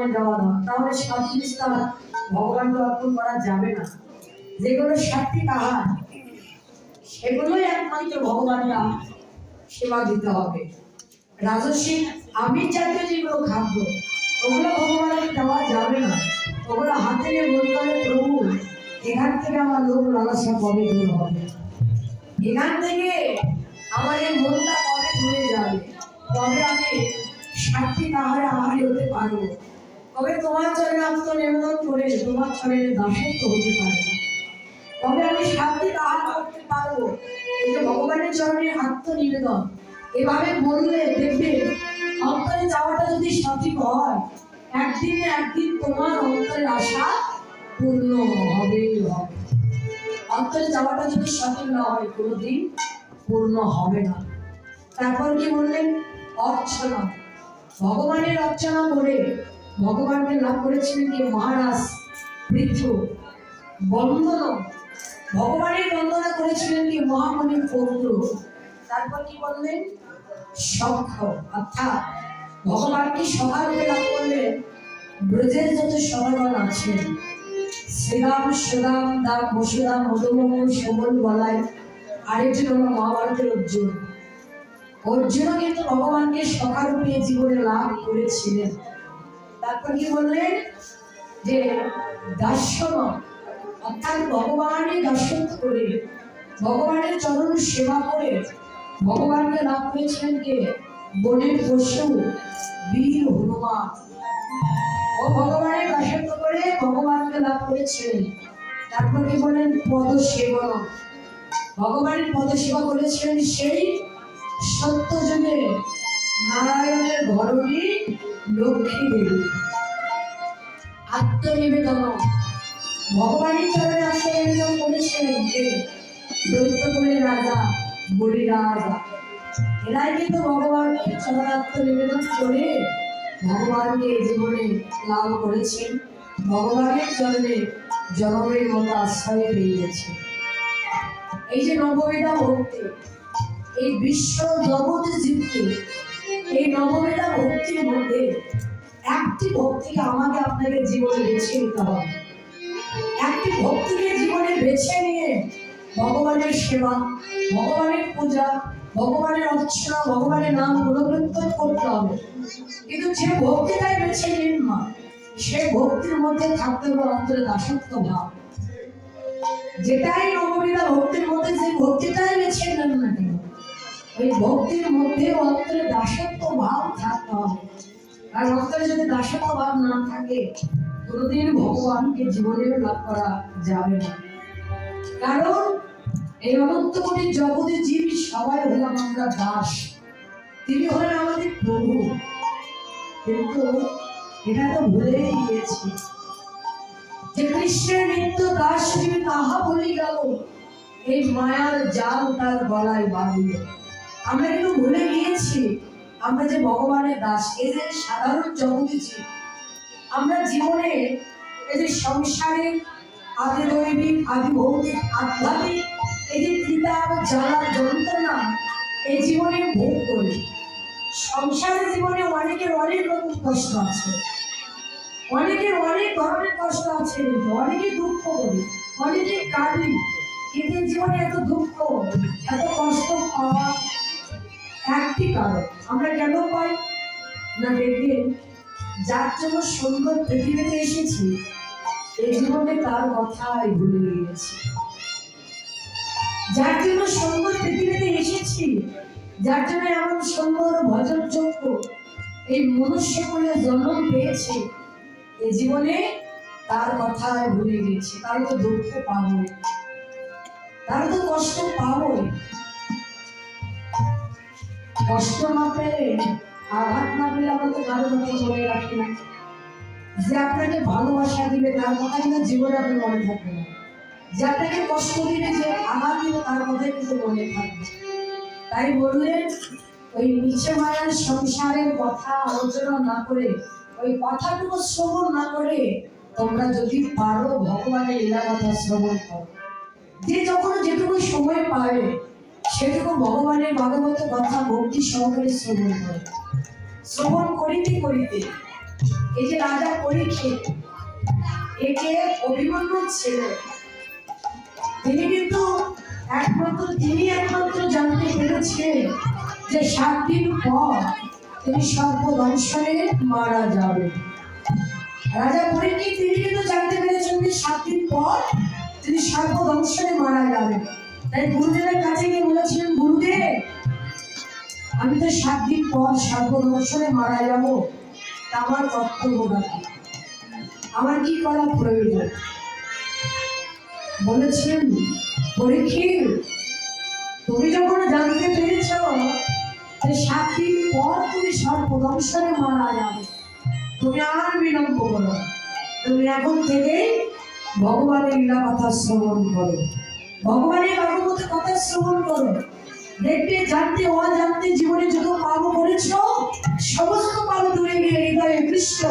ভগবানের দেওয়া দাও, তাহলে সব জিনিস তো ভগবানকে অর্পণ করা যাবে না। যেগুলো সাত্বিক আহার সেগুলোই একমাত্র ভগবানকে সেবা দিতে হবে। রাজস্বিক আমিষ জাতীয় যেগুলো খাদ্য ওগুলো ভগবানকে দেওয়া যাবে না। ওগুলো হাতে নিয়ে বলতে হবে, প্রভু এখান থেকে আমার লোভ লালসা কবে দূর হবে, এখান থেকে আমার এই মনটা কবে দূরে যাবে, কবে আমি সাত্বিক আহারে আহারি হতে পারবো, কবে তোমার চরণে আত্মনিবেদন করে তোমার চরণে দাসত্ব হতে পারবো, কবে আমি সাত্বিক আহার করতে পারবো। এই যে ভগবানের চরণে আত্মনিবেদন এভাবে বললে দেখবে অন্তরে যাওয়াটা যদি সঠিক হয়, একদিন না একদিন তোমার অন্তরের আশা পূর্ণ হবেই হবে। অন্তরে যাওয়াটা যদি সঠিক না হয় কোনোদিন পূর্ণ হবে না। তারপর কি বললেন? অর্চনা। ভগবানের অর্চনা করে ভগবানকে লাভ করেছিলেন কি মহারাজ পৃথু। বন্দনা, ভগবানের বন্দনা করেছিলেন কি মহামণির পৌত্র। তারপর কি বললেন? সখ্য, অর্থাৎ ভগবানকে সভারূপে লাভ করলেন ব্রজের যত সভাগণ আছেন, শ্রীরাম, সুদাম, দাম, বসুদাম, মধুমহ, সবল বলায়। আরেকজন হল মহাভারতের অর্জুন। অর্জুনও কিন্তু ভগবানকে সখারূপে জীবনে লাভ করেছিলেন। তারপর কি বললেন? যে দাস্যন, অর্থাৎ ভগবানের দাসত্ব করে ভগবানের চরণ সেবা করে ভগবানকে লাভ করেছিলেন কে? বনের পশু বীর হনুমান। ও ভগবানের দাসত্ব করে ভগবানকে লাভ করেছিলেন। তারপর কি বললেন? পদসেবন। ভগবানের পদসেবা করেছিলেন সেই সত্য যুগে নারায়ণের ঘরণী লক্ষ্মী দেবী। আত্মনিবেদন, ভগবানের চরণে আত্মনিবেদন করেছিলেন কে? দৈত্যকুলের রাজা বলিরাজা। এরাই কিন্তু ভগবানের চরণে আত্মনিবেদন করে ভগবানকে জীবনে লাভ করেছেন, ভগবানের চরণে জনমের মতো আশ্রয় পেয়ে গেছে। এই যে নববিধা ভক্তি, এই বিশ্ব জগৎ জীবকে এই নববিধা ভক্তির মধ্যে একটি ভক্তিকে আমাকে আপনাকে জীবনে বেছে নিতে হবে। একটি ভক্তিকে জীবনে বেছে নিয়ে ভগবানের সেবা, ভগবানের পূজা, ভগবানের অর্চনা, ভগবানের নাম গুণকীর্তন করতে হবে। কিন্তু যে ভক্তিটাই বেছে নিন না, সেই ভক্তির মধ্যে থাকতে হবে অন্তরে দাসত্ব ভাব। যেটাই নববিধা ভক্তির মধ্যে যে ভক্তিটাই বেছে নেন না কেন, ওই ভক্তির মধ্যে অন্তরে দাসত্ব ভাব থাকতে হবে। আর অন্তরে যদি দাসত্ব ভাব না থাকে কোনোদিন ভগবানকে জীবনে লাভ করা যাবে না। কারণ এই অনন্ত কোটি জগতের জীব সবাই হলাম আমরা দাস, তিনি হলেন আমাদের প্রভু। কিন্তু এটা তো ভুলেই গিয়েছি যে কৃষ্ণের নিত্য দাস জীব তাহা বলে গেল, এই মায়ার জাল তার গলায় বাঁধিল। আমরা কিন্তু ভুলে গিয়েছি আমরা যে ভগবানের দাস। এই যে সাধারণ জগতে জীব, আমরা জীবনে এই যে সংসারে আদি দৈবিক, আদি ভৌতিক, আধ্যাত্মিক এই যে পিতার জ্বালা যন্ত্রণা এই জীবনে ভোগ করি। সংসারের জীবনে অনেকের অনেক রকম কষ্ট আছে, অনেকের অনেক ধরনের কষ্ট আছে, অনেকে দুঃখ করি, অনেকে কাঁদি। কিন্তু জীবনে এত দুঃখ এত কষ্ট পাওয়া একটি কারণ। আমরা কেন পাই না? দেখবেন যার জন্য সুন্দর পৃথিবীতে এসেছি এই জীবনে তার কথাই ভুলে গিয়েছি। যার জন্য সুন্দর পৃথিবীতে এসেছি, যার জন্য এমন সুন্দর ভজনযোগ্য এই মনুষ্য কুলে জন্ম পেয়েছে, এই জীবনে তার কথাই ভুলে গিয়েছি। তার তো দুঃখ পাবই, তার তো কষ্ট পাবই। কষ্ট না পেলে, আঘাত না পেলে আমরা তো কারো কথা মনে রাখি না। যে আপনাকে ভালোবাসা দিবে তার কথা কিন্তু জীবনে আপনি মনে থাকবে না। যে আপনাকে কষ্ট দিবে, যে আঘাত দিবে তার কথাই কিন্তু মনে থাকবে। তাই বললেন ওই নিচে মায়ার সংসারের কথা আলোচনা না করে, ওই কথাটুকু শ্রবণ না করে তোমরা যদি পারো ভগবানের লীলা কথা শ্রবণ করো। যে যখন যেটুকু সময় পাবে সেটুকু ভগবানের ভাগবত কথা ভক্তি সহকারে শ্রবণ করে। শ্রবণ করিতে করিতে এই যে রাজা পরীক্ষিত, একে অভিমন্যুর ছেলে, তিনি কিন্তু একমাত্র জানতে পেরেছিলেন যে 7 দিন পর তিনি সর্পদংশনে মারা যাবেন। রাজা পরীক্ষিত তিনি কিন্তু জানতে পেরেছেন যে 7 দিন পর তিনি সর্পদংশনে মারা যাবেন। তাই গুরুদেবের কাছে গিয়ে বলেছিলেন, গুরুদেব আমি তো 7 দিন পর সর্পদংশনে মারা যাব, আমার কর্তব্যটা কি, আমার কি করা প্রয়োজন? বলেছেন, পরীক্ষিত তুমি যখন জানতে পেরেছ যে 7 দিন পর তুমি সর্পদংশনে মারা যাবে, তুমি আর বিলম্ব করো, তুমি এখন থেকে ভগবানের লীলা কথা শ্রবণ করো, ভগবানের ভাগবত কথা শ্রবণ করো। দেখবে জানতে অজান্তে জীবনে যত পাপ করেছ সমস্ত পাপ দূরে গিয়ে হৃদয়ে কৃষ্ণ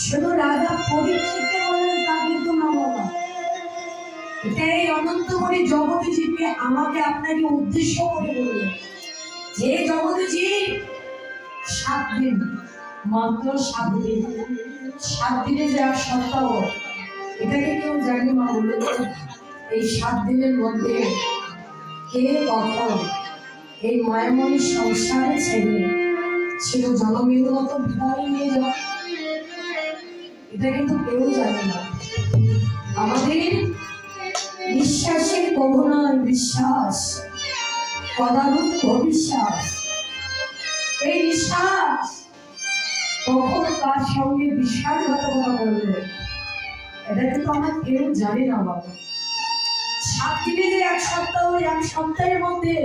শুধু রাজা পরীক্ষিতে বলেন তা কিন্তু না বাবা, এটা এই অনন্তমণি জগতে জীবকে আমাকে আপনাকে উদ্দেশ্য করে বললেন যে জগতে জীব 7 দিন, মাত্র 7 দিন, 7 দিনে যে 1 সপ্তাহ, এটাকে কেউ জানি মা বললেন এই 7 দিনের মধ্যে কে কখন এই মায়াময়ী সংসারে ছেড়ে ছিল জনমের মতো বিদায় নিয়ে যাওয়া, এটা কিন্তু কেউ জানে না। আমাদের বিশ্বাসের কখনোই বিশ্বাস, কদারূপ অবিশ্বাস, এই বিশ্বাস কখন তার সঙ্গে বিশ্বাসঘাতকতা করবে এটা কিন্তু আমরা কেউ জানি না বাবা। 7 দিনে যে 1 সপ্তাহ, 1 সপ্তাহের মধ্যে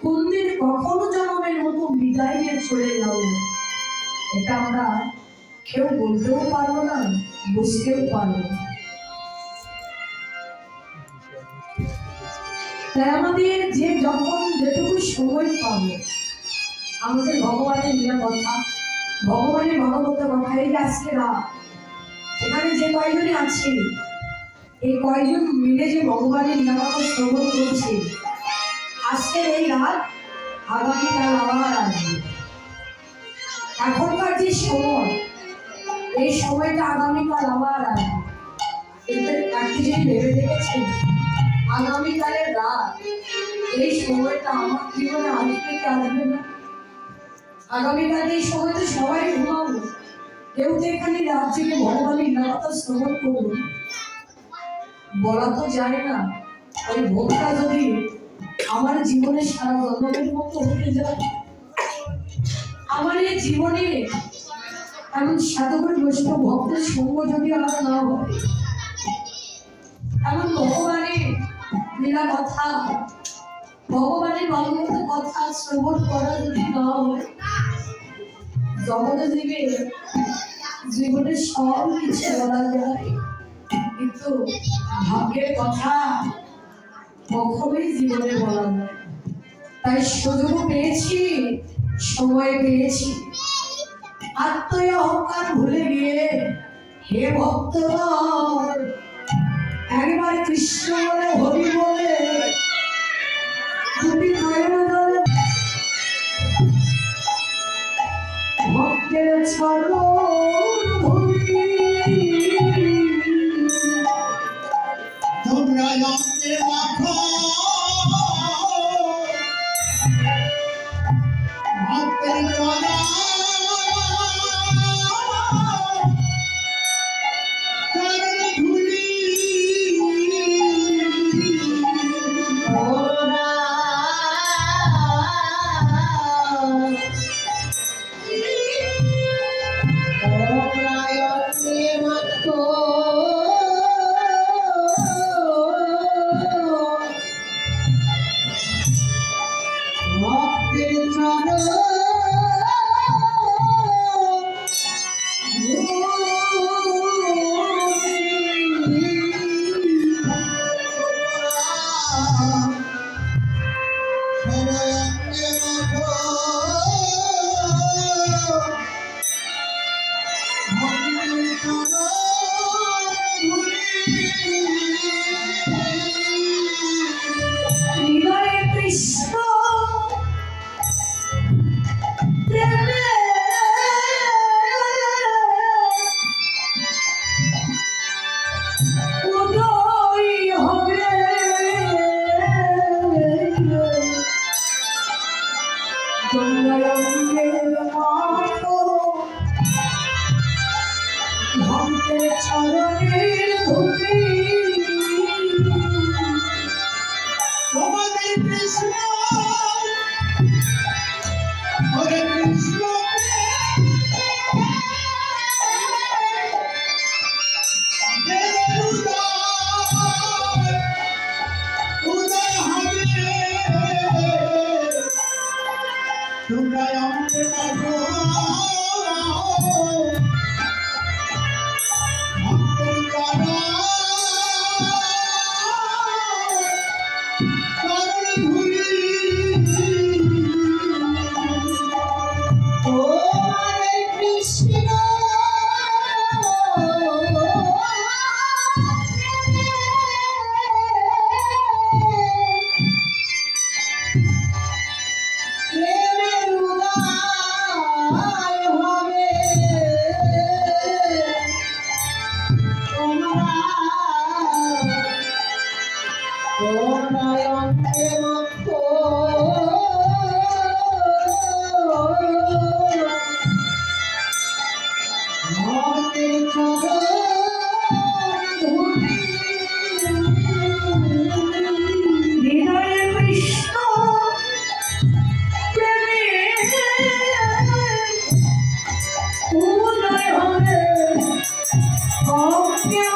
কোন দিন কখনো জনমের মতো বিদায় নিয়ে চলে যাবো, এটা আমরা কেউ বলতেও পারবো না, বুঝতেও পারবো না। তাই আমাদের যে যখন যেটুকু সময় পাবো আমাদের ভগবানের লীলা কথা, ভগবানের ভাগবত কথা, এই আজকে রাত এখানে যে কয়জনই আছে এই কয়জন মিলে যে ভগবানের লীলা কথা শ্রবণ করছে, আজকের এই রাত আগামীকাল আবার আসবে। এখনকার যে সময়, এই সময়টা আগামীকাল আবার আসবে। কিন্তু একটি জিনিস ভেবে দেখেছেন, আগামীকালের রাত এই সময়টা আমার জীবনে আসবে কি আসবে না? আগামীকাল এই সময়টা সবাই ঘুমাবো, কেউ তো এখানে রাত থেকে ভগবানের লীলাকথা শ্রবণ করবো, বলা তো যায় না। ওই ভোগটা যদি আমার জীবনে সারা জন্মের মতো হয়ে যায়, আমার এই জীবনে এমন সাধকের বৈষ্ণব ভক্তের সঙ্গ যদি আর না হয়, এমন ভগবানের লীলা কথা, ভগবানের ভাগবত কথা শ্রবণ করা যদি না হয়, জগতে জীবনে সব কিছু বলা যায় কিন্তু ভাগ্যের কথা কখনোই জীবনে বলা যায়। তাই সুযোগ পেয়েছি, সময় পেয়েছি, আত্ম অহংকার ভুলে গিয়ে হে ভক্ত একবার কৃষ্ণ বলে হরি বলে তুমি ভক্তের ছাড়ো তোমরা জানতে রাখো ভক্তের ছাড়া হৃদয়ে কৃষ্ণ প্রেমে উদয় হবে গঙ্গায়ঙ্গের মাতো ভক্তের চরণের ধুলি Hare Krishna, Hare Krishna, Uday Hare, তোমরা আমাকে ডাকো, ভক্তের চরণ ধুলি। ও হরে কৃষ্ণ প্রেমের উদয় হবে তোমরা অন্তরে মতো ভক্তের চরণ ধুলি। হৃদয়ে কৃষ্ণ প্রেমে উদয় হবে ভক্তের